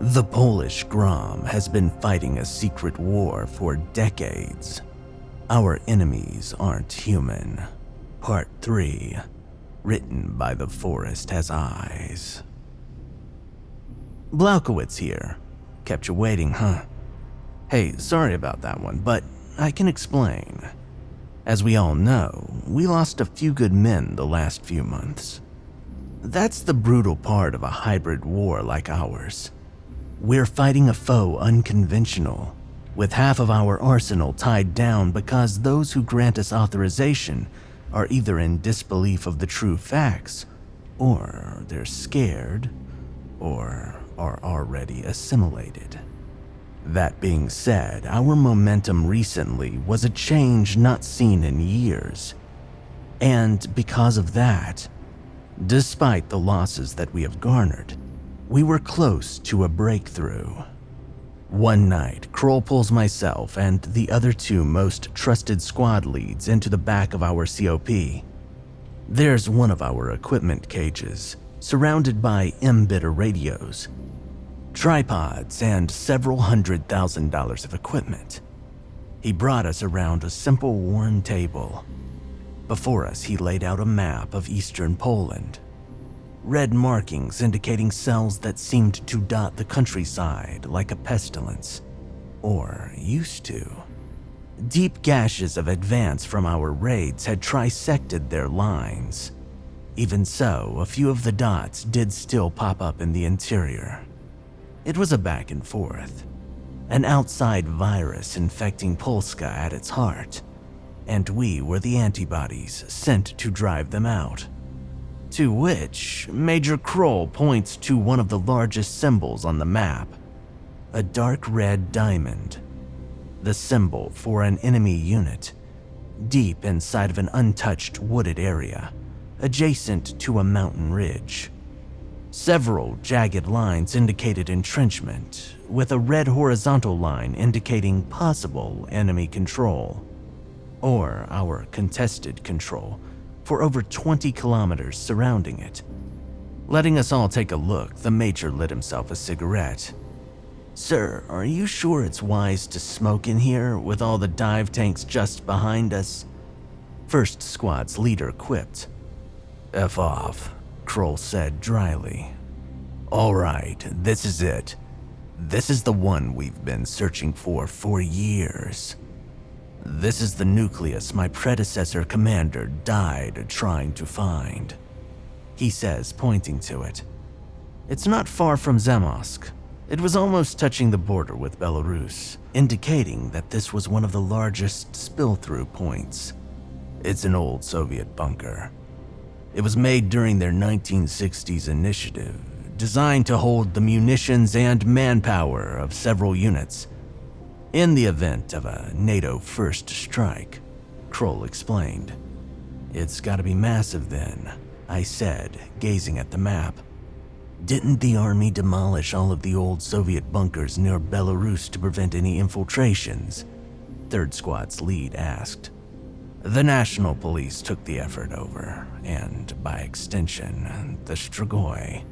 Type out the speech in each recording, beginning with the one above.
The Polish Grom has been fighting a secret war for decades. Our enemies aren't human. Part 3, written by The Forest Has Eyes. Blaukowitz here. Kept you waiting, huh? Hey, sorry about that one, but I can explain. As we all know, we lost a few good men the last few months. That's the brutal part of a hybrid war like ours. We're fighting a foe unconventional, with half of our arsenal tied down because those who grant us authorization are either in disbelief of the true facts, or they're scared, or are already assimilated. That being said, our momentum recently was a change not seen in years. And because of that, despite the losses that we have garnered, we were close to a breakthrough. One night, Kroll pulls myself and the other two most trusted squad leads into the back of our COP. There's one of our equipment cages, surrounded by M-bitter radios, tripods, and several $100,000 of equipment. He brought us around a simple worn table. Before us, he laid out a map of eastern Poland. Red markings indicating cells that seemed to dot the countryside like a pestilence, or used to. Deep gashes of advance from our raids had trisected their lines. Even so, a few of the dots did still pop up in the interior. It was a back and forth, an outside virus infecting Polska at its heart, and we were the antibodies sent to drive them out. To which Major Kroll points to one of the largest symbols on the map, a dark red diamond, the symbol for an enemy unit, deep inside of an untouched wooded area, adjacent to a mountain ridge. Several jagged lines indicated entrenchment, with a red horizontal line indicating possible enemy control, or our contested control, for over 20 kilometers surrounding it. Letting us all take a look, the Major lit himself a cigarette. "Sir, are you sure it's wise to smoke in here with all the dive tanks just behind us?" First Squad's leader quipped. "F off," Kroll said dryly. "All right, this is it. This is the one we've been searching for years. This is the nucleus my predecessor commander died trying to find," he says, pointing to it. "It's not far from Zamosk. It was almost touching the border with Belarus, indicating that this was one of the largest spill-through points. It's an old Soviet bunker. It was made during their 1960s initiative, designed to hold the munitions and manpower of several units in the event of a NATO first strike," Kroll explained. "It's gotta be massive then," I said, gazing at the map. "Didn't the army demolish all of the old Soviet bunkers near Belarus to prevent any infiltrations?" Third Squad's lead asked. "The National Police took the effort over, and by extension, the Strigoi.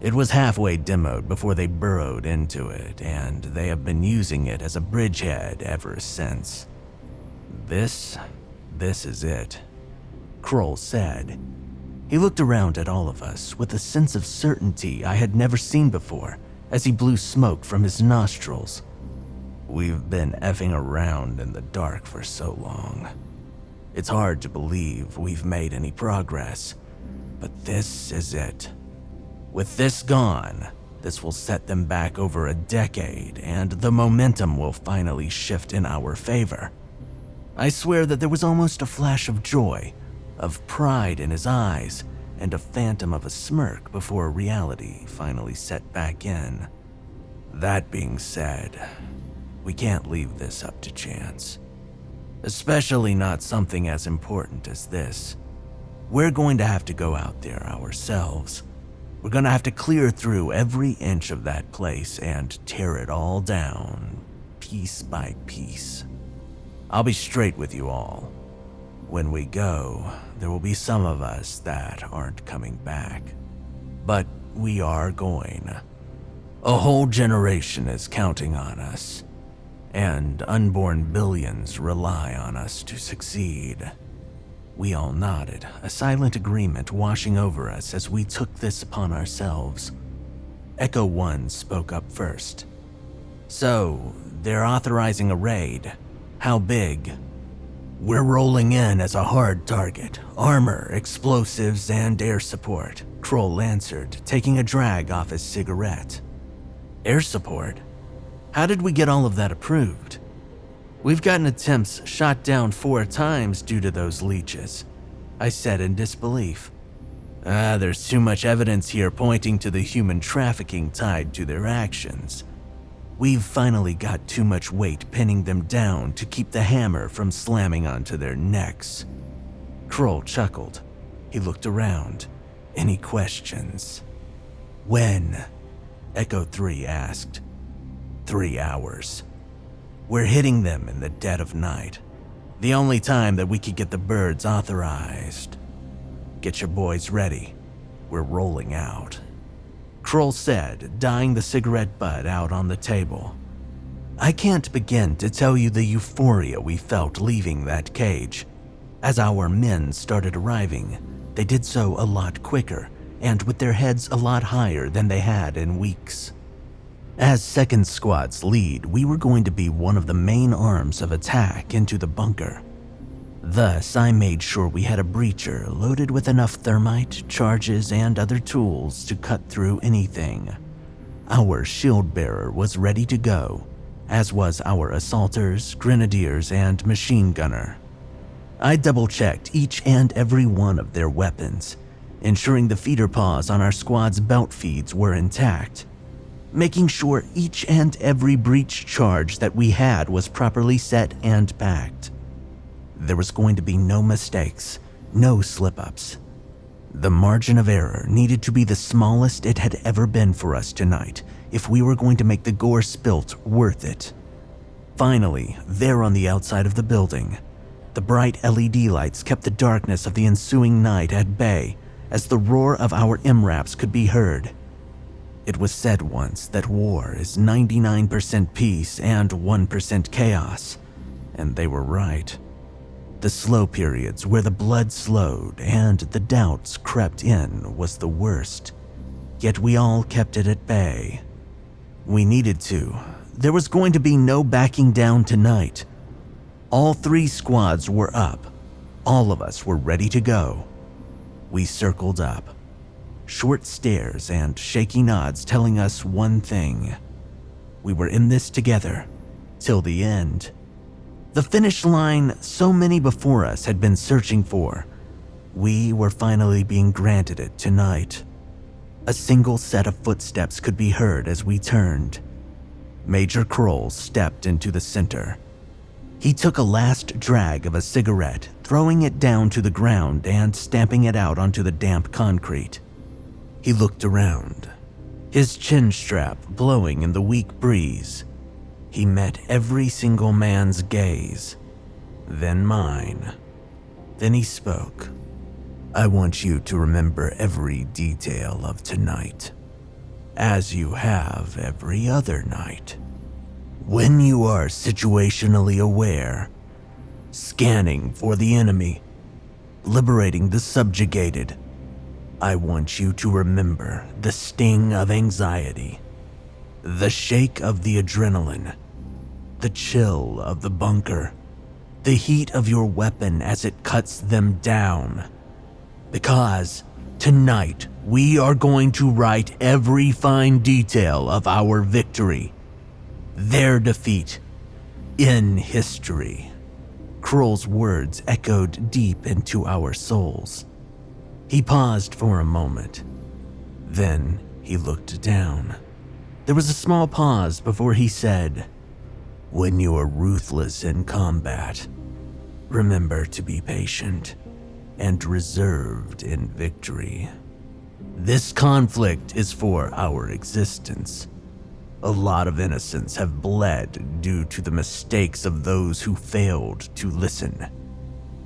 It was halfway demoed before they burrowed into it, and they have been using it as a bridgehead ever since. This is it," Kroll said. He looked around at all of us with a sense of certainty I had never seen before as he blew smoke from his nostrils. "We've been effing around in the dark for so long. It's hard to believe we've made any progress, but this is it. With this gone, this will set them back over a decade, and the momentum will finally shift in our favor." I swear that there was almost a flash of joy, of pride in his eyes, and a phantom of a smirk before reality finally set back in. "That being said, we can't leave this up to chance. Especially not something as important as this. We're going to have to go out there ourselves. We're gonna have to clear through every inch of that place and tear it all down, piece by piece. I'll be straight with you all. When we go, there will be some of us that aren't coming back. But we are going. A whole generation is counting on us, and unborn billions rely on us to succeed. We all nodded, a silent agreement washing over us as we took this upon ourselves. Echo 1 spoke up first. So, they're authorizing a raid. How big? We're rolling in as a hard target. Armor, explosives, and air support, Kroll answered, taking a drag off his cigarette. Air support? How did we get all of that approved? We've gotten attempts shot down 4 times due to those leeches, I said in disbelief. There's too much evidence here pointing to the human trafficking tied to their actions. We've finally got too much weight pinning them down to keep the hammer from slamming onto their necks. Kroll chuckled. He looked around. Any questions? When? Echo 3 asked. 3 hours. We're hitting them in the dead of night. The only time that we could get the birds authorized. Get your boys ready. We're rolling out. Kroll said, dying the cigarette butt out on the table. I can't begin to tell you the euphoria we felt leaving that cage. As our men started arriving, they did so a lot quicker and with their heads a lot higher than they had in weeks. As second squad's lead, we were going to be one of the main arms of attack into the bunker. Thus, I made sure we had a breacher loaded with enough thermite, charges, and other tools to cut through anything. Our shield bearer was ready to go, as was our assaulters, grenadiers, and machine gunner. I double-checked each and every one of their weapons, ensuring the feeder paws on our squad's belt feeds were intact, making sure each and every breach charge that we had was properly set and packed. There was going to be no mistakes, no slip-ups. The margin of error needed to be the smallest it had ever been for us tonight if we were going to make the gore spilt worth it. Finally, there on the outside of the building, the bright LED lights kept the darkness of the ensuing night at bay as the roar of our MRAPs could be heard. It was said once that war is 99% peace and 1% chaos, and they were right. The slow periods where the blood slowed and the doubts crept in was the worst, yet we all kept it at bay. We needed to. There was going to be no backing down tonight. All 3 squads were up. All of us were ready to go. We circled up. Short stares and shaky nods telling us one thing. We were in this together, till the end. The finish line so many before us had been searching for. We were finally being granted it tonight. A single set of footsteps could be heard as we turned. Major Kroll stepped into the center. He took a last drag of a cigarette, throwing it down to the ground and stamping it out onto the damp concrete. He looked around, his chin strap blowing in the weak breeze. He met every single man's gaze, then mine. Then he spoke. I want you to remember every detail of tonight, as you have every other night. When you are situationally aware, scanning for the enemy, liberating the subjugated, I want you to remember the sting of anxiety, the shake of the adrenaline, the chill of the bunker, the heat of your weapon as it cuts them down. Because tonight we are going to write every fine detail of our victory, their defeat, in history. Kroll's words echoed deep into our souls. He paused for a moment. Then he looked down. There was a small pause before he said, when you are ruthless in combat, remember to be patient and reserved in victory. This conflict is for our existence. A lot of innocents have bled due to the mistakes of those who failed to listen.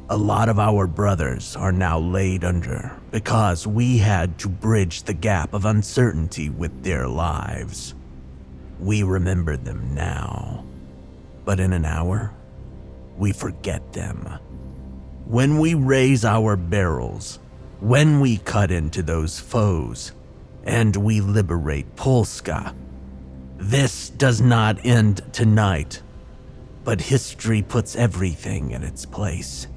A lot of our brothers are now laid under because we had to bridge the gap of uncertainty with their lives. We remember them now, but in an hour, we forget them. When we raise our barrels, when we cut into those foes, and we liberate Polska, this does not end tonight, but history puts everything in its place,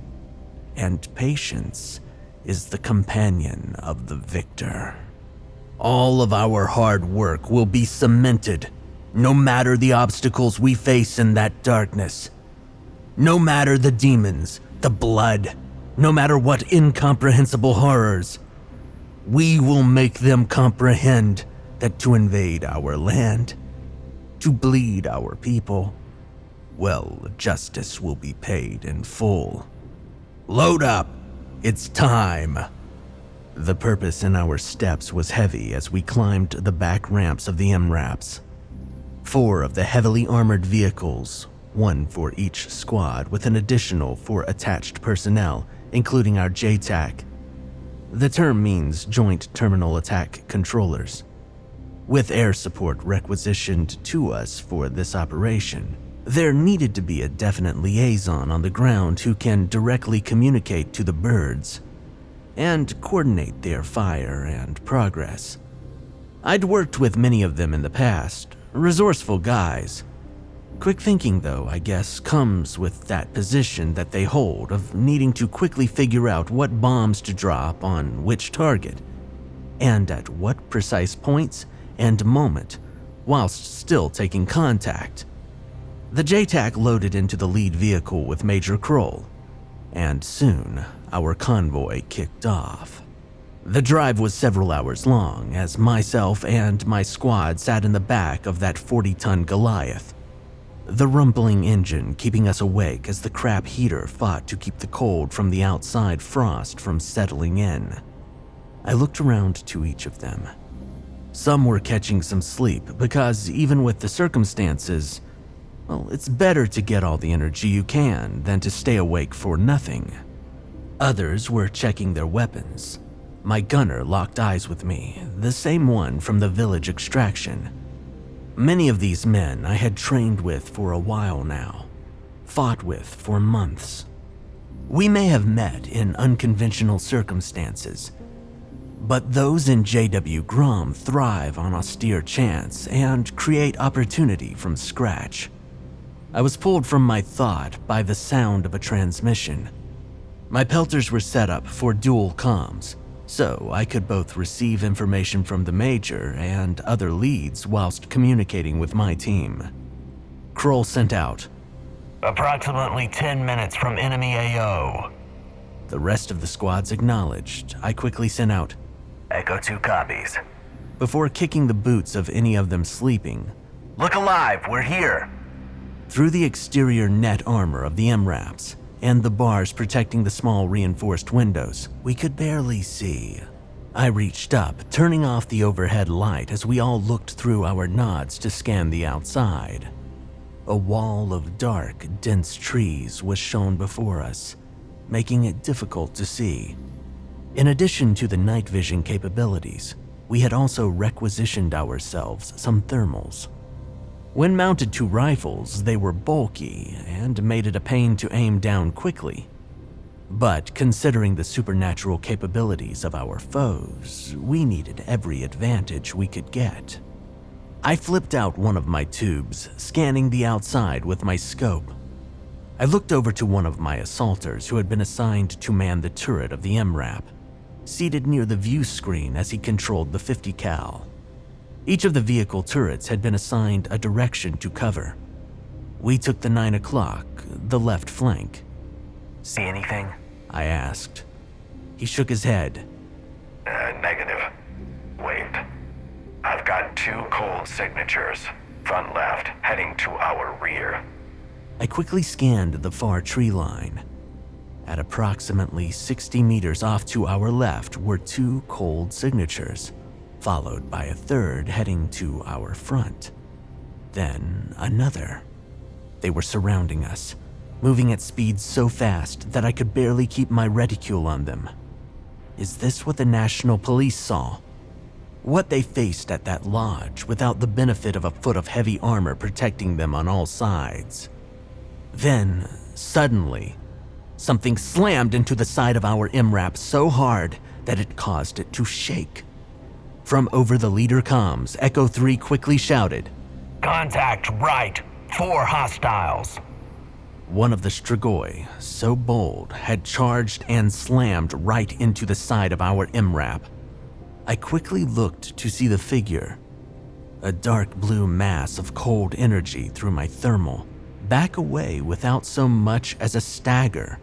and patience is the companion of the victor. All of our hard work will be cemented, no matter the obstacles we face in that darkness. No matter the demons, the blood, no matter what incomprehensible horrors, we will make them comprehend that to invade our land, to bleed our people, well, justice will be paid in full. Load up, it's time. The purpose in our steps was heavy as we climbed the back ramps of the MRAPs. 4 of the heavily armored vehicles, 1 for each squad with an additional 4 attached personnel, including our JTAC. The term means Joint Terminal Attack Controllers. With air support requisitioned to us for this operation, there needed to be a definite liaison on the ground who can directly communicate to the birds and coordinate their fire and progress. I'd worked with many of them in the past, resourceful guys. Quick thinking, though, I guess, comes with that position that they hold of needing to quickly figure out what bombs to drop on which target, and at what precise points and moment, whilst still taking contact. The JTAC loaded into the lead vehicle with Major Kroll, and soon our convoy kicked off. The drive was several hours long, as myself and my squad sat in the back of that 40-ton Goliath, the rumbling engine keeping us awake as the crap heater fought to keep the cold from the outside frost from settling in. I looked around to each of them. Some were catching some sleep because even with the circumstances, well, it's better to get all the energy you can than to stay awake for nothing. Others were checking their weapons. My gunner locked eyes with me, the same one from the village extraction. Many of these men I had trained with for a while now, fought with for months. We may have met in unconventional circumstances, but those in J.W. Grom thrive on austere chance and create opportunity from scratch. I was pulled from my thought by the sound of a transmission. My pelters were set up for dual comms, so I could both receive information from the Major and other leads whilst communicating with my team. Kroll sent out, "Approximately 10 minutes from enemy AO." The rest of the squads acknowledged. I quickly sent out, "Echo 2 copies," before kicking the boots of any of them sleeping. "Look alive, we're here." Through the exterior net armor of the MRAPs and the bars protecting the small reinforced windows, we could barely see. I reached up, turning off the overhead light as we all looked through our nods to scan the outside. A wall of dark, dense trees was shown before us, making it difficult to see. In addition to the night vision capabilities, we had also requisitioned ourselves some thermals. When mounted to rifles, they were bulky and made it a pain to aim down quickly. But considering the supernatural capabilities of our foes, we needed every advantage we could get. I flipped out one of my tubes, scanning the outside with my scope. I looked over to one of my assaulters who had been assigned to man the turret of the MRAP, seated near the view screen as he controlled the 50 cal. Each of the vehicle turrets had been assigned a direction to cover. We took the 9 o'clock, the left flank. "See anything?" I asked. He shook his head. Negative. Wait. I've got 2 cold signatures, front left, heading to our rear. I quickly scanned the far tree line. At approximately 60 meters off to our left were 2 cold signatures, followed by a third heading to our front. Then another. They were surrounding us, moving at speeds so fast that I could barely keep my reticule on them. Is this what the National Police saw? what they faced at that lodge without the benefit of a foot of heavy armor protecting them on all sides. Then, suddenly, something slammed into the side of our MRAP so hard that it caused it to shake. From over the leader comms, Echo 3 quickly shouted, "Contact right, 4 hostiles." One of the Strigoi, so bold, had charged and slammed right into the side of our MRAP. I quickly looked to see the figure, a dark blue mass of cold energy through my thermal, back away without so much as a stagger.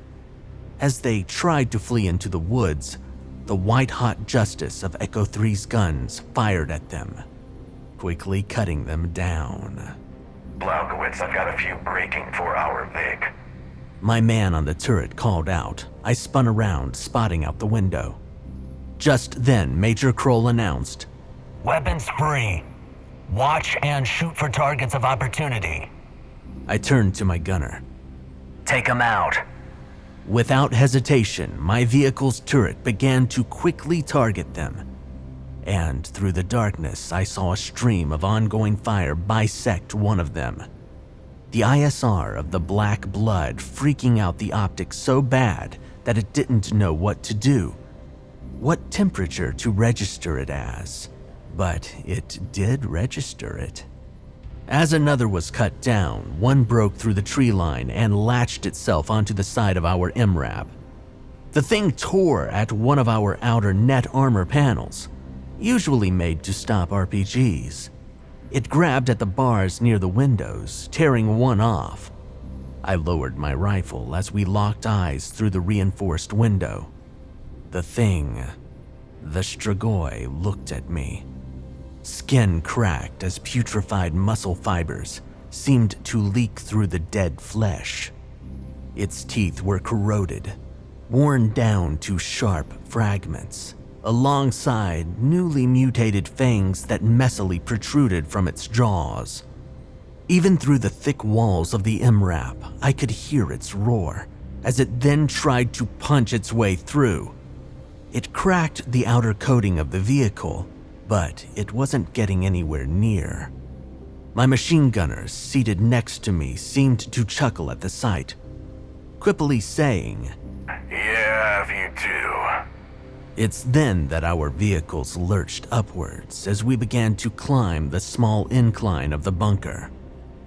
As they tried to flee into the woods, the white-hot justice of Echo 3's guns fired at them, quickly cutting them down. Blaukowitz, I've got a few breaking for our Vig. My man on the turret called out. I spun around, spotting out the window. Just then, Major Kroll announced, "Weapons free. Watch and shoot for targets of opportunity." I turned to my gunner. "Take them out." Without hesitation, my vehicle's turret began to quickly target them. And through the darkness, I saw a stream of ongoing fire bisect one of them. The ISR of the black blood freaking out the optics so bad that it didn't know what to do, what temperature to register it as, but it did register it. As another was cut down, one broke through the tree line and latched itself onto the side of our MRAP. The thing tore at one of our outer net armor panels, usually made to stop RPGs. It grabbed at the bars near the windows, tearing one off. I lowered my rifle as we locked eyes through the reinforced window. The thing, the Strigoi, looked at me. Skin cracked as putrefied muscle fibers seemed to leak through the dead flesh. Its teeth were corroded, worn down to sharp fragments, alongside newly mutated fangs that messily protruded from its jaws. Even through the thick walls of the MRAP, I could hear its roar as it then tried to punch its way through. It cracked the outer coating of the vehicle, but it wasn't getting anywhere near. My machine gunner, seated next to me, seemed to chuckle at the sight, quippily saying, "Yeah, if you do." It's then that our vehicles lurched upwards as we began to climb the small incline of the bunker.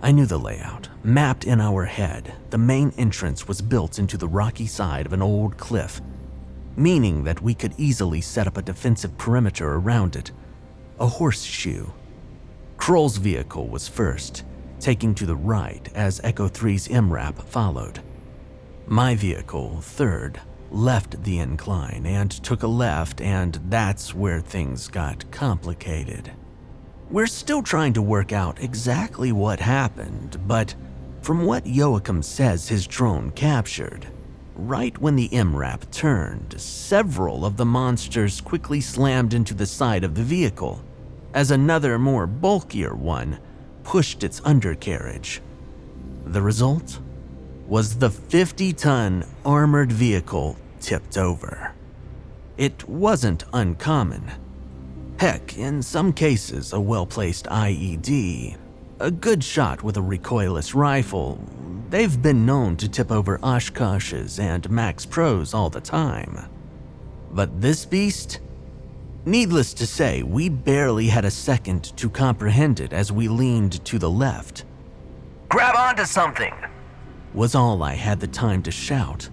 I knew the layout. Mapped in our head, the main entrance was built into the rocky side of an old cliff, meaning that we could easily set up a defensive perimeter around it, a horseshoe. Kroll's vehicle was first, taking to the right as Echo 3's MRAP followed. My vehicle, third, left the incline and took a left, and that's where things got complicated. We're still trying to work out exactly what happened, but from what Joachim says his drone captured, right when the MRAP turned, several of the monsters quickly slammed into the side of the vehicle, as another, more bulkier one pushed its undercarriage. The result was the 50-ton armored vehicle tipped over. It wasn't uncommon. Heck, in some cases, a well-placed IED, a good shot with a recoilless rifle, they've been known to tip over Oshkoshes and Max Pros all the time. But this beast? Needless to say, we barely had a second to comprehend it as we leaned to the left. "Grab onto something!" was all I had the time to shout.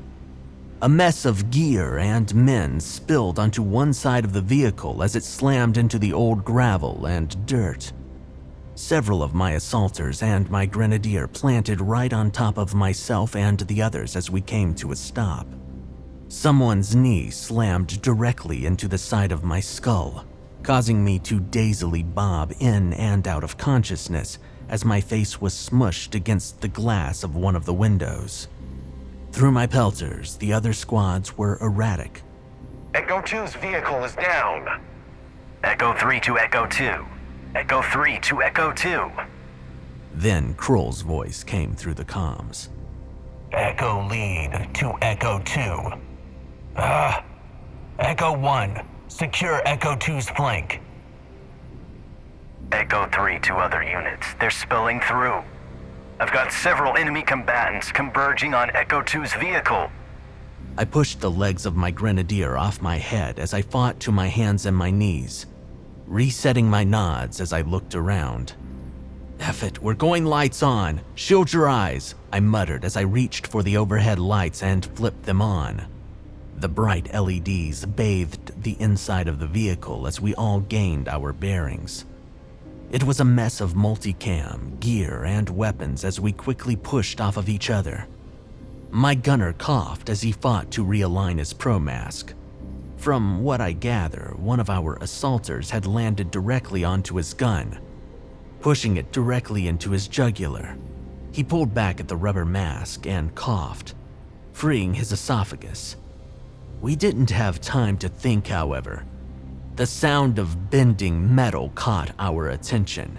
A mess of gear and men spilled onto one side of the vehicle as it slammed into the old gravel and dirt. Several of my assaulters and my grenadier planted right on top of myself and the others as we came to a stop. Someone's knee slammed directly into the side of my skull, causing me to dazedly bob in and out of consciousness as my face was smushed against the glass of one of the windows. Through my pelters, the other squads were erratic. Echo 2's vehicle is down. Echo 3 to Echo 2. Echo 3 to Echo 2. Then Kroll's voice came through the comms. Echo lead to Echo 2. Echo 1, secure Echo 2's flank. Echo 3 to other units. They're spilling through. I've got several enemy combatants converging on Echo 2's vehicle. I pushed the legs of my grenadier off my head as I fought to my hands and my knees, resetting my nods as I looked around. "Eff it, we're going lights on. Shield your eyes," I muttered as I reached for the overhead lights and flipped them on. The bright LEDs bathed the inside of the vehicle as we all gained our bearings. It was a mess of multicam, gear, and weapons as we quickly pushed off of each other. My gunner coughed as he fought to realign his pro mask. From what I gather, one of our assaulters had landed directly onto his gun, pushing it directly into his jugular. He pulled back at the rubber mask and coughed, freeing his esophagus. We didn't have time to think, however. The sound of bending metal caught our attention.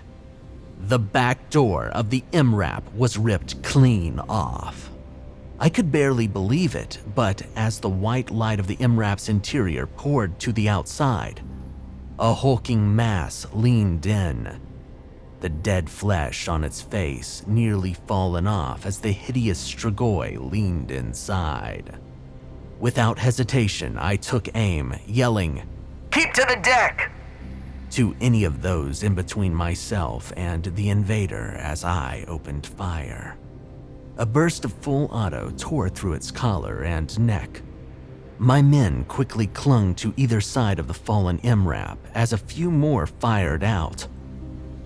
The back door of the MRAP was ripped clean off. I could barely believe it, but as the white light of the MRAP's interior poured to the outside, a hulking mass leaned in. The dead flesh on its face nearly fallen off as the hideous Strigoi leaned inside. Without hesitation, I took aim, yelling, Keep to the deck! to any of those in between myself and the invader as I opened fire. A burst of full auto tore through its collar and neck. My men quickly clung to either side of the fallen MRAP as a few more fired out.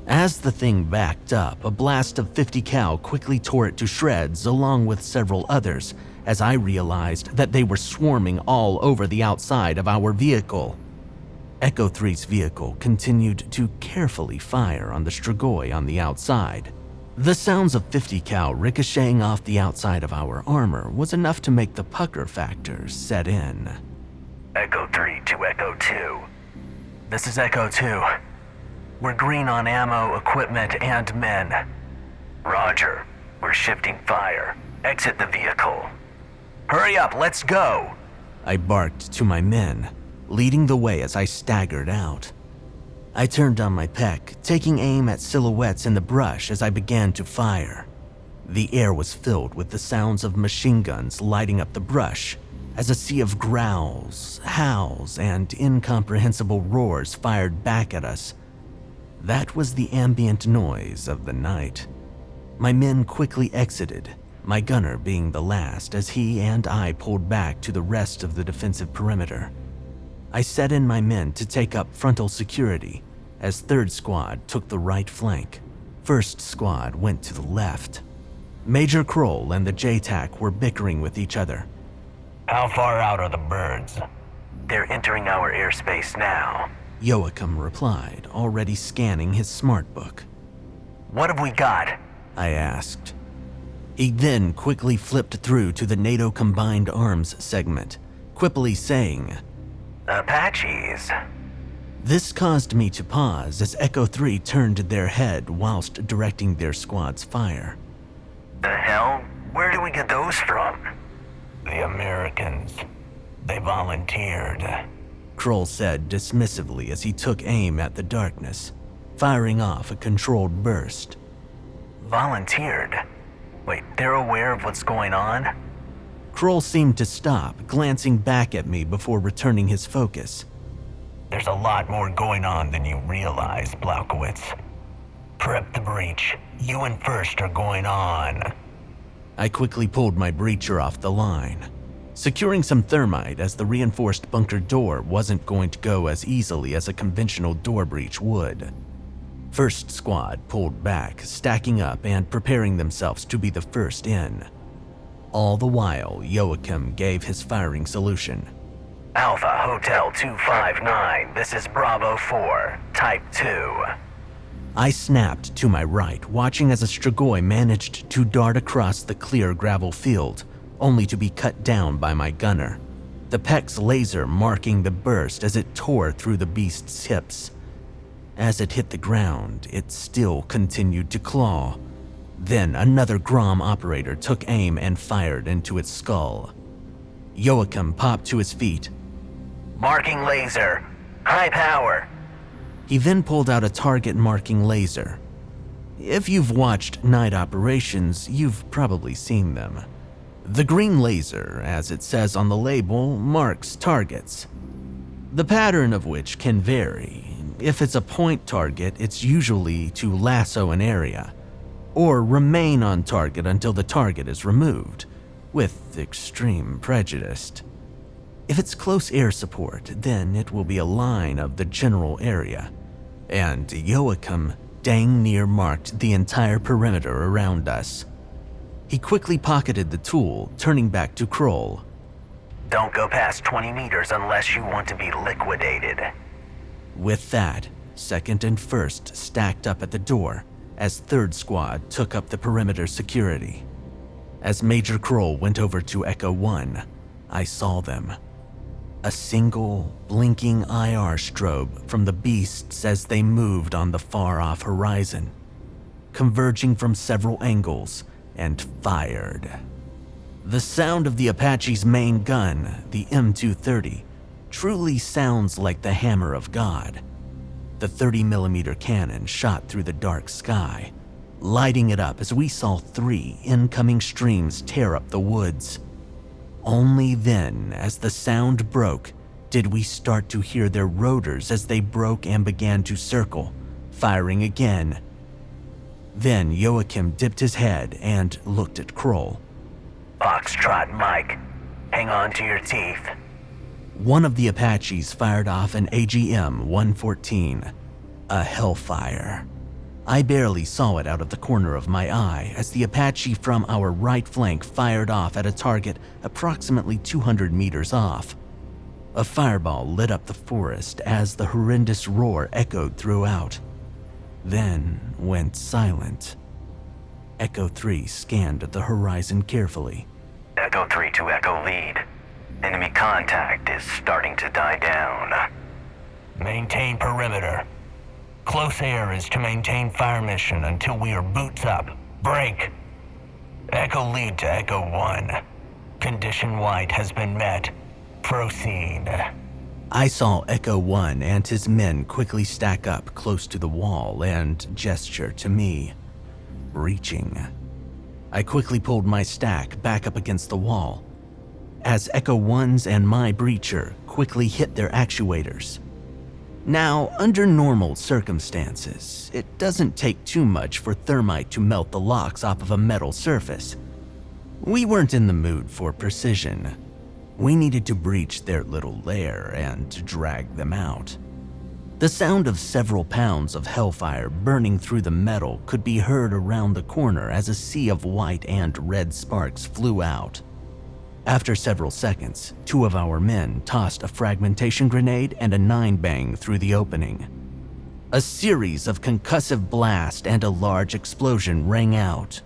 As the thing backed up, a blast of 50 cal quickly tore it to shreds along with several others as I realized that they were swarming all over the outside of our vehicle. Echo 3's vehicle continued to carefully fire on the Strigoi on the outside. The sounds of 50 cal ricocheting off the outside of our armor was enough to make the pucker factor set in. Echo 3 to Echo 2. This is Echo 2. We're green on ammo, equipment, and men. Roger. We're shifting fire. Exit the vehicle. Hurry up, let's go! I barked to my men, leading the way as I staggered out. I turned on my pec, taking aim at silhouettes in the brush as I began to fire. The air was filled with the sounds of machine guns lighting up the brush as a sea of growls, howls, and incomprehensible roars fired back at us. That was the ambient noise of the night. My men quickly exited, my gunner being the last as he and I pulled back to the rest of the defensive perimeter. I set in my men to take up frontal security as 3rd Squad took the right flank. 1st Squad went to the left. Major Kroll and the JTAC were bickering with each other. How far out are the birds? They're entering our airspace now. Joachim replied, already scanning his smartbook. What have we got? I asked. He then quickly flipped through to the NATO Combined Arms segment, quippily saying, Apaches. This caused me to pause as Echo 3 turned their head whilst directing their squad's fire. The hell? Where do we get those from? The Americans. They volunteered. Kroll said dismissively as he took aim at the darkness, firing off a controlled burst. Volunteered? Wait, they're aware of what's going on? Kroll seemed to stop, glancing back at me before returning his focus. There's a lot more going on than you realize, Blaukowitz. Prep the breach. You and First are going on. I quickly pulled my breacher off the line, securing some thermite as the reinforced bunker door wasn't going to go as easily as a conventional door breach would. 1st Squad pulled back, stacking up and preparing themselves to be the first in. All the while, Joachim gave his firing solution. Alpha Hotel 259, this is Bravo 4, Type 2. I snapped to my right, watching as a Strigoi managed to dart across the clear gravel field, only to be cut down by my gunner, the PEC's laser marking the burst as it tore through the beast's hips. As it hit the ground, it still continued to claw. Then another Grom operator took aim and fired into its skull. Joachim popped to his feet. Marking laser. High power. He then pulled out a target marking laser. If you've watched night operations, you've probably seen them. The green laser, as it says on the label, marks targets, the pattern of which can vary. If it's a point target, it's usually to lasso an area, or remain on target until the target is removed, with extreme prejudice. If it's close air support, then it will be a line of the general area, and Joachim dang near marked the entire perimeter around us. He quickly pocketed the tool, turning back to Kroll. Don't go past 20 meters unless you want to be liquidated. With that, second and first stacked up at the door as third squad took up the perimeter security. As Major Kroll went over to Echo 1, I saw them. A single, blinking IR strobe from the beasts as they moved on the far-off horizon, converging from several angles, and fired. The sound of the Apache's main gun, the M230, truly sounds like the hammer of God. The 30mm cannon shot through the dark sky, lighting it up as we saw 3 incoming streams tear up the woods. Only then, as the sound broke, did we start to hear their rotors as they broke and began to circle, firing again. Then Joachim dipped his head and looked at Kroll. Foxtrot, Mike. Hang on to your teeth. One of the Apaches fired off an AGM-114, a Hellfire. I barely saw it out of the corner of my eye as the Apache from our right flank fired off at a target approximately 200 meters off. A fireball lit up the forest as the horrendous roar echoed throughout, then went silent. Echo 3 scanned the horizon carefully. Echo 3 to Echo Lead. Enemy contact is starting to die down. Maintain perimeter. Close air is to maintain fire mission until we are boots up. Break. Echo Lead to Echo 1. Condition White has been met. Proceed. I saw Echo 1 and his men quickly stack up close to the wall and gesture to me. Reaching. I quickly pulled my stack back up against the wall, as Echo 1's and my breacher quickly hit their actuators. Now, under normal circumstances, it doesn't take too much for thermite to melt the locks off of a metal surface. We weren't in the mood for precision. We needed to breach their little lair and to drag them out. The sound of several pounds of hellfire burning through the metal could be heard around the corner as a sea of white and red sparks flew out. After several seconds, 2 of our men tossed a fragmentation grenade and a 9-bang through the opening. A series of concussive blasts and a large explosion rang out.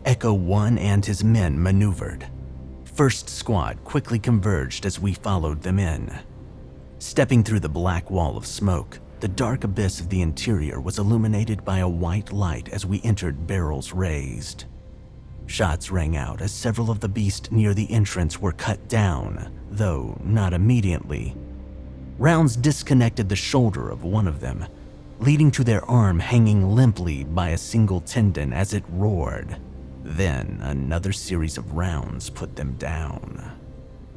Echo 1 and his men maneuvered. First squad quickly converged as we followed them in. Stepping through the black wall of smoke, the dark abyss of the interior was illuminated by a white light as we entered barrels raised. Shots rang out as several of the beasts near the entrance were cut down, though not immediately. Rounds disconnected the shoulder of one of them, leading to their arm hanging limply by a single tendon as it roared. Then another series of rounds put them down.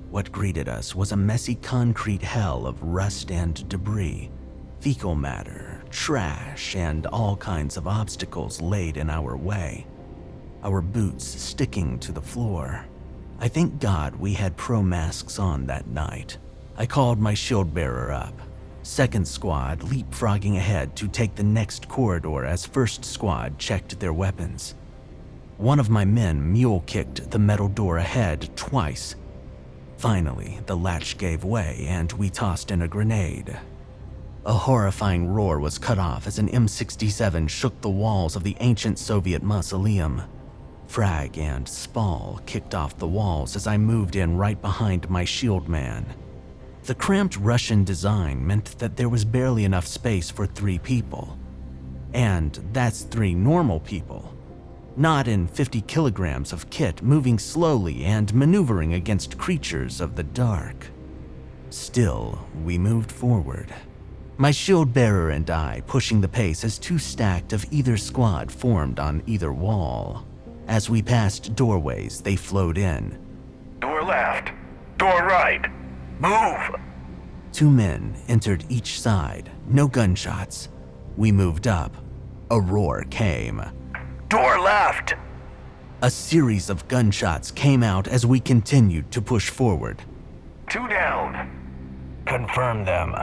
What greeted us was a messy concrete hell of rust and debris, fecal matter, trash, and all kinds of obstacles laid in our way, our boots sticking to the floor. I thank God we had pro masks on that night. I called my shield bearer up. Second squad leapfrogging ahead to take the next corridor as first squad checked their weapons. One of my men mule-kicked the metal door ahead twice. Finally, the latch gave way and we tossed in a grenade. A horrifying roar was cut off as an M67 shook the walls of the ancient Soviet mausoleum. Frag and Spall kicked off the walls as I moved in right behind my shield man. The cramped Russian design meant that there was barely enough space for 3 people. And that's 3 normal people. Not in 50 kilograms of kit moving slowly and maneuvering against creatures of the dark. Still, we moved forward. My shield bearer and I pushing the pace as two stacked of either squad formed on either wall. As we passed doorways, they flowed in. Door left. Door right. Move! 2 men entered each side, no gunshots. We moved up. A roar came. Door left! A series of gunshots came out as we continued to push forward. 2 down. Confirm them.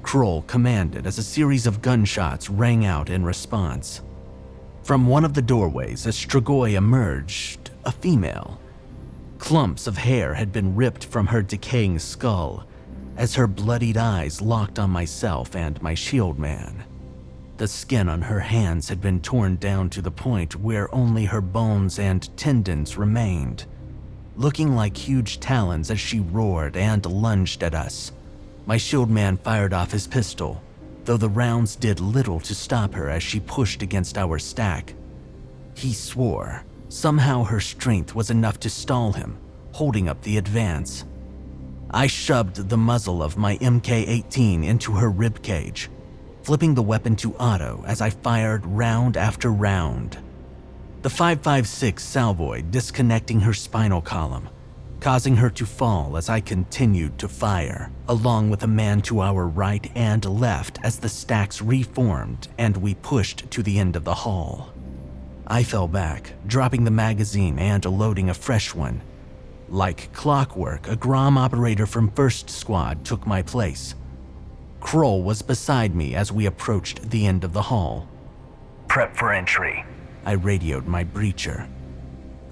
Kroll commanded as a series of gunshots rang out in response. From one of the doorways, a Strigoi emerged, a female. Clumps of hair had been ripped from her decaying skull as her bloodied eyes locked on myself and my shield man. The skin on her hands had been torn down to the point where only her bones and tendons remained, looking like huge talons as she roared and lunged at us. My shield man fired off his pistol, though the rounds did little to stop her as she pushed against our stack. He swore somehow her strength was enough to stall him, holding up the advance. I shoved the muzzle of my MK-18 into her ribcage, flipping the weapon to auto as I fired round after round. The 5.56 salvoy disconnecting her spinal column, causing her to fall as I continued to fire, along with a man to our right and left as the stacks reformed and we pushed to the end of the hall. I fell back, dropping the magazine and loading a fresh one. Like clockwork, a Grom operator from First Squad took my place. Kroll was beside me as we approached the end of the hall. Prep for entry. I radioed my breacher.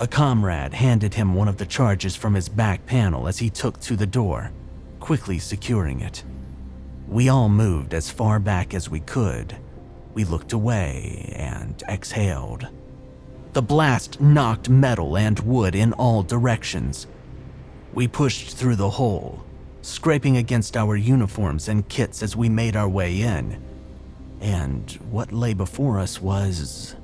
A comrade handed him one of the charges from his back panel as he took to the door, quickly securing it. We all moved as far back as we could. We looked away and exhaled. The blast knocked metal and wood in all directions. We pushed through the hole, scraping against our uniforms and kits as we made our way in. And what lay before us was...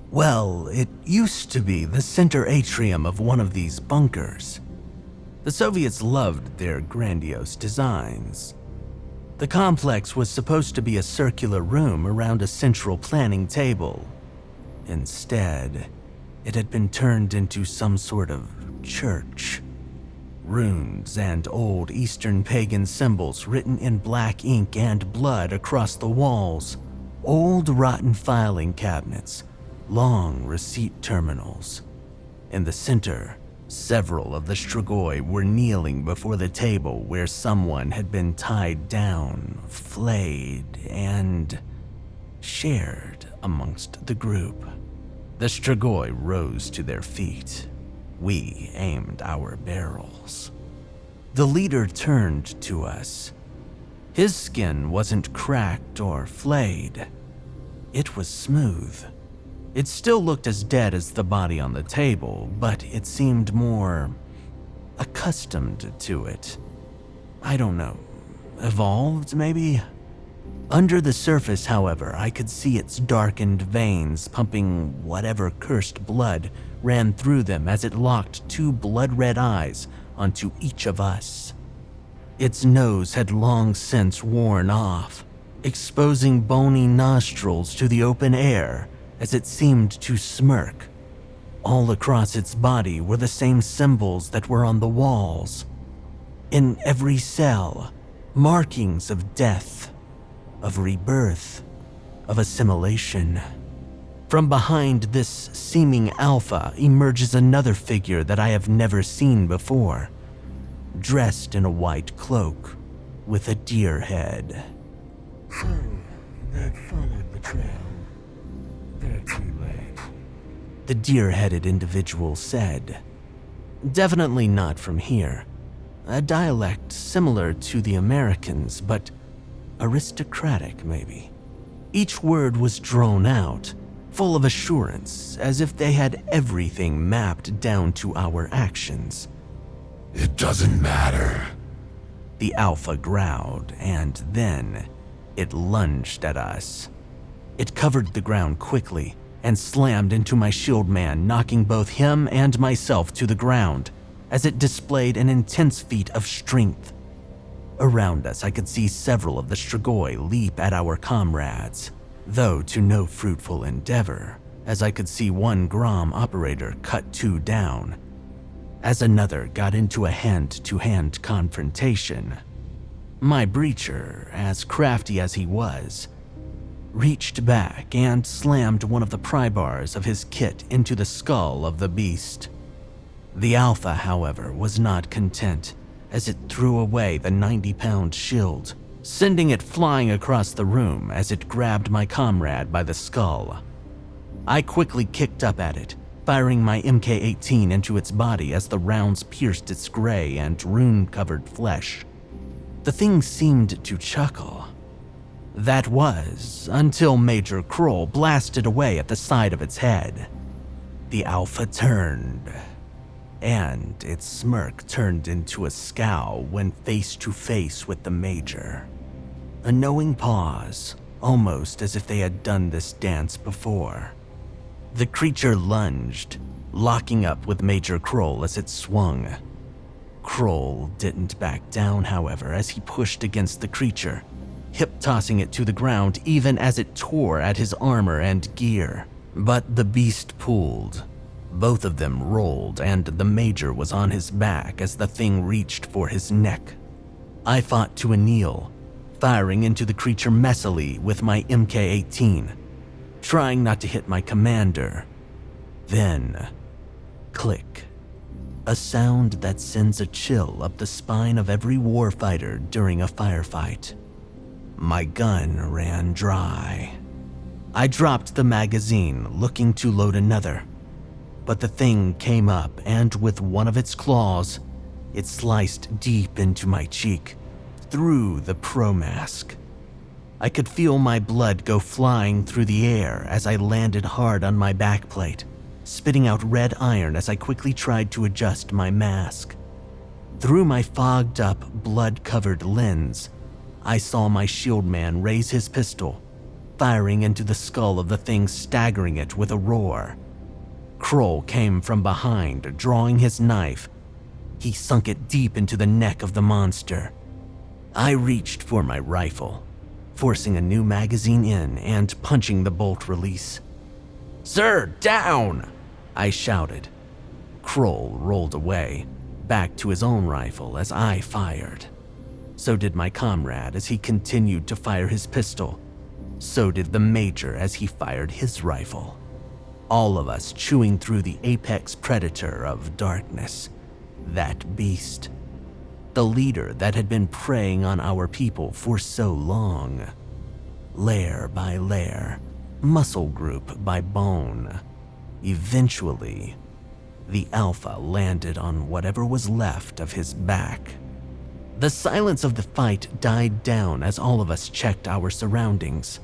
well, it used to be the center atrium of one of these bunkers. The Soviets loved their grandiose designs. The complex was supposed to be a circular room around a central planning table. Instead, it had been turned into some sort of church. Runes and old Eastern pagan symbols written in black ink and blood across the walls, old rotten filing cabinets, long receipt terminals. In the center, several of the Strigoi were kneeling before the table where someone had been tied down, flayed, and shared amongst the group. The Strigoi rose to their feet. We aimed our barrels. The leader turned to us. His skin wasn't cracked or flayed. It was smooth. It still looked as dead as the body on the table, but it seemed more accustomed to it. I don't know, evolved maybe? Under the surface, however, I could see its darkened veins pumping whatever cursed blood ran through them as it locked 2 blood-red eyes onto each of us. Its nose had long since worn off, exposing bony nostrils to the open air as it seemed to smirk. All across its body were the same symbols that were on the walls. In every cell, markings of death, of rebirth, of assimilation. From behind this seeming alpha emerges another figure that I have never seen before, dressed in a white cloak with a deer head. So, that followed the trail. They're too late. The deer-headed individual said. Definitely not from here. A dialect similar to the Americans, but aristocratic maybe. Each word was drawn out, full of assurance, as if they had everything mapped down to our actions. It doesn't matter. The alpha growled, and then it lunged at us. It covered the ground quickly and slammed into my shield man, knocking both him and myself to the ground as it displayed an intense feat of strength. Around us, I could see several of the Strigoi leap at our comrades, though to no fruitful endeavor, as I could see one Grom operator cut 2 down, as another got into a hand-to-hand confrontation. My breacher, as crafty as he was, reached back and slammed one of the pry bars of his kit into the skull of the beast. The Alpha, however, was not content, as it threw away the 90-pound shield, sending it flying across the room as it grabbed my comrade by the skull. I quickly kicked up at it, firing my MK-18 into its body as the rounds pierced its gray and rune-covered flesh. The thing seemed to chuckle. That was until Major Kroll blasted away at the side of its head. The Alpha turned, and its smirk turned into a scowl when face to face with the Major. A knowing pause, almost as if they had done this dance before. The creature lunged, locking up with Major Kroll as it swung. Kroll didn't back down, however, as he pushed against the creature, hip-tossing it to the ground even as it tore at his armor and gear. But the beast pulled. Both of them rolled, and the Major was on his back as the thing reached for his neck. I fought to a kneel, firing into the creature messily with my MK-18, trying not to hit my commander. Then, click. A sound that sends a chill up the spine of every warfighter during a firefight. My gun ran dry. I dropped the magazine, looking to load another, but the thing came up, and with one of its claws, it sliced deep into my cheek, through the pro-mask. I could feel my blood go flying through the air as I landed hard on my backplate, spitting out red iron as I quickly tried to adjust my mask. Through my fogged-up, blood-covered lens, I saw my shield man raise his pistol, firing into the skull of the thing, staggering it with a roar. Kroll came from behind, drawing his knife. He sunk it deep into the neck of the monster. I reached for my rifle, forcing a new magazine in and punching the bolt release. "Sir, down!" I shouted. Kroll rolled away, back to his own rifle as I fired. So did my comrade as he continued to fire his pistol. So did the Major as he fired his rifle. All of us chewing through the apex predator of darkness, that beast. The leader that had been preying on our people for so long. Layer by layer, muscle group by bone. Eventually, the Alpha landed on whatever was left of his back. The silence of the fight died down as all of us checked our surroundings.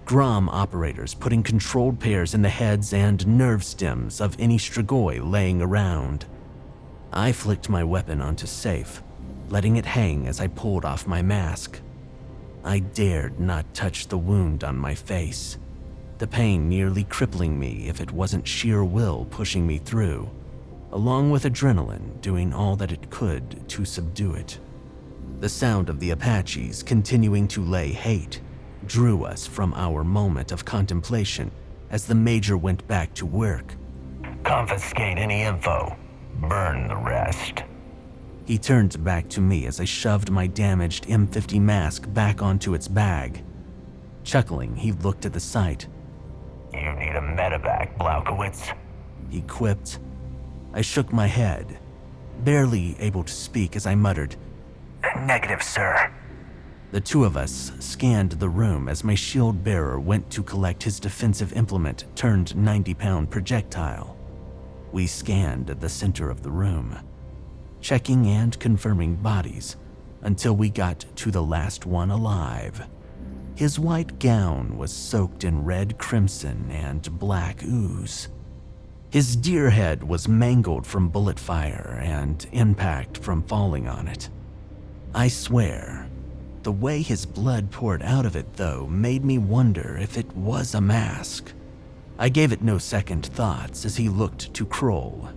Grom operators putting controlled pairs in the heads and nerve stems of any Strigoi laying around. I flicked my weapon onto safe, letting it hang as I pulled off my mask. I dared not touch the wound on my face, the pain nearly crippling me if it wasn't sheer will pushing me through, along with adrenaline doing all that it could to subdue it. The sound of the Apaches continuing to lay hate drew us from our moment of contemplation as the Major went back to work. Confiscate any info. Burn the rest. He turned back to me as I shoved my damaged M50 mask back onto its bag. Chuckling, he looked at the site. You need a medevac, Blaukowitz. He quipped. I shook my head, barely able to speak as I muttered, Negative, sir. The two of us scanned the room as my shield bearer went to collect his defensive implement turned 90-pound projectile. We scanned the center of the room, checking and confirming bodies until we got to the last one alive. His white gown was soaked in red crimson and black ooze. His deer head was mangled from bullet fire and impact from falling on it. I swear, the way his blood poured out of it, though, made me wonder if it was a mask. I gave it no second thoughts as he looked to Kroll.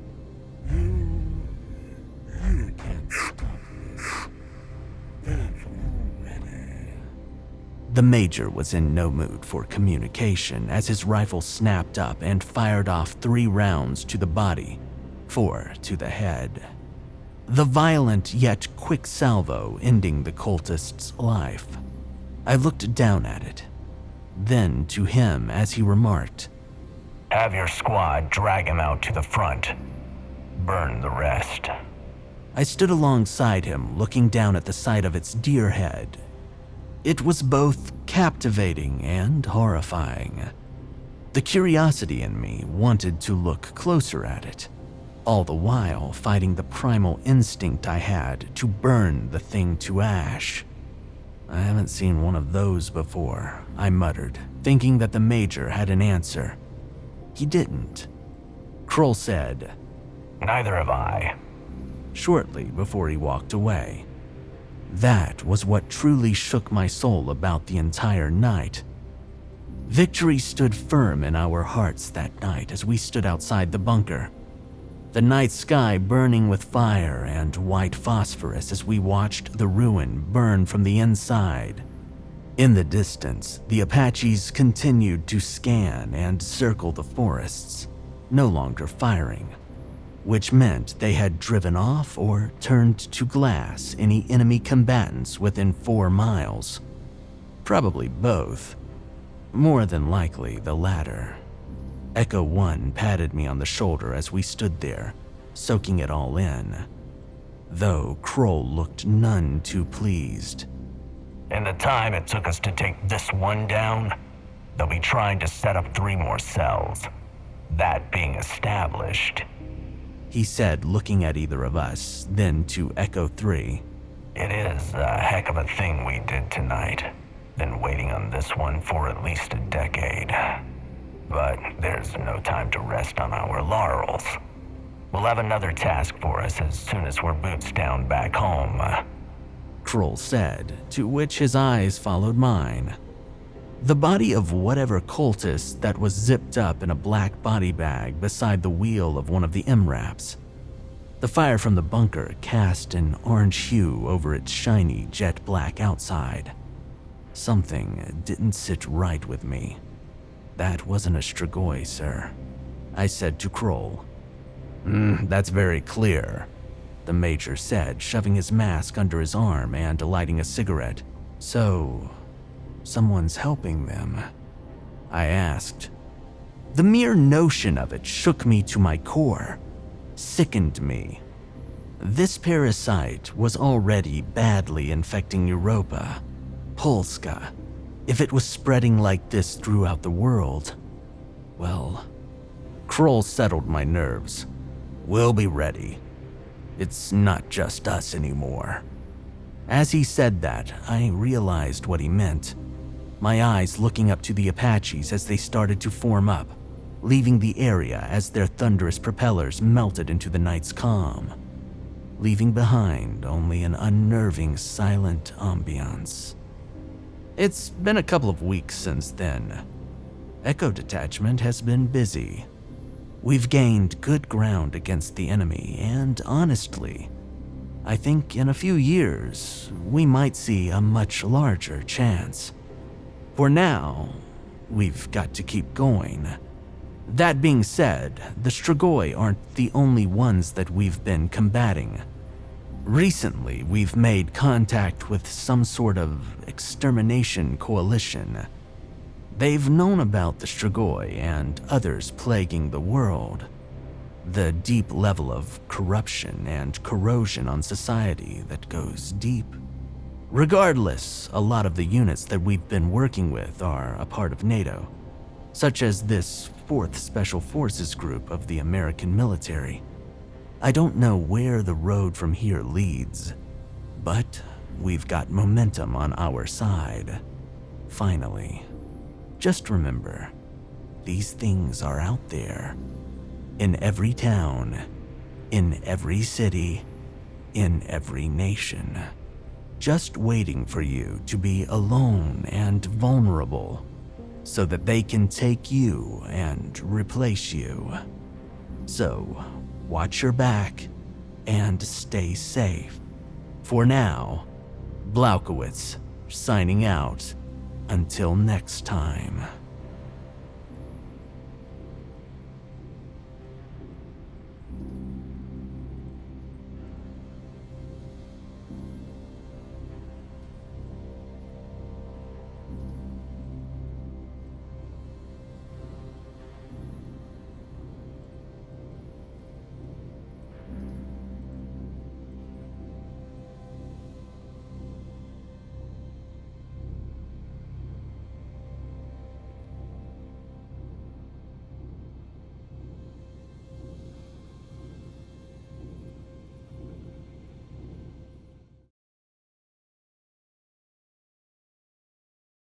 You can't stop this. The Major was in no mood for communication as his rifle snapped up and fired off 3 rounds to the body, 4 to the head. The violent yet quick salvo ending the cultist's life. I looked down at it, then to him as he remarked, Have your squad drag him out to the front. Burn the rest. I stood alongside him, looking down at the sight of its deer head. It was both captivating and horrifying. The curiosity in me wanted to look closer at it, all the while fighting the primal instinct I had to burn the thing to ash. I haven't seen one of those before, I muttered, thinking that the Major had an answer. He didn't. Kroll said, Neither have I. Shortly before he walked away. That was what truly shook my soul about the entire night. Victory stood firm in our hearts that night as we stood outside the bunker. The night sky burning with fire and white phosphorus as we watched the ruin burn from the inside. In the distance, the Apaches continued to scan and circle the forests, no longer firing, which meant they had driven off or turned to glass any enemy combatants within 4 miles. Probably both. More than likely the latter. Echo 1 patted me on the shoulder as we stood there, soaking it all in, though Kroll looked none too pleased. In the time it took us to take this one down, they'll be trying to set up 3 more cells. That being established, he said, looking at either of us, then to Echo 3. It is a heck of a thing we did tonight. Been waiting on this one for at least a decade. But there's no time to rest on our laurels. We'll have another task for us as soon as we're boots down back home. Kroll said, to which his eyes followed mine. The body of whatever cultist that was zipped up in a black body bag beside the wheel of one of the MRAPs. The fire from the bunker cast an orange hue over its shiny jet black outside. Something didn't sit right with me. That wasn't a Strigoi, sir, I said to Kroll. That's very clear, the Major said, shoving his mask under his arm and lighting a cigarette. So, someone's helping them? I asked. The mere notion of it shook me to my core, sickened me. This parasite was already badly infecting Europa, Polska. If it was spreading like this throughout the world, well, Kroll settled my nerves. We'll be ready. It's not just us anymore. As he said that, I realized what he meant. My eyes looking up to the Apaches as they started to form up, leaving the area as their thunderous propellers melted into the night's calm, leaving behind only an unnerving silent ambiance. It's been a couple of weeks since then. Echo Detachment has been busy. We've gained good ground against the enemy, and honestly, I think in a few years, we might see a much larger chance. For now, we've got to keep going. That being said, the Strigoi aren't the only ones that we've been combating. Recently, we've made contact with some sort of extermination coalition. They've known about the Strigoi and others plaguing the world. The deep level of corruption and corrosion on society that goes deep. Regardless, a lot of the units that we've been working with are a part of NATO, such as this 4th Special Forces group of the American military. I don't know where the road from here leads, but we've got momentum on our side. Finally. Just remember, these things are out there. In every town, in every city, in every nation. Just waiting for you to be alone and vulnerable, so that they can take you and replace you. So, watch your back and stay safe. For now, Blaukowitz, signing out. Until next time.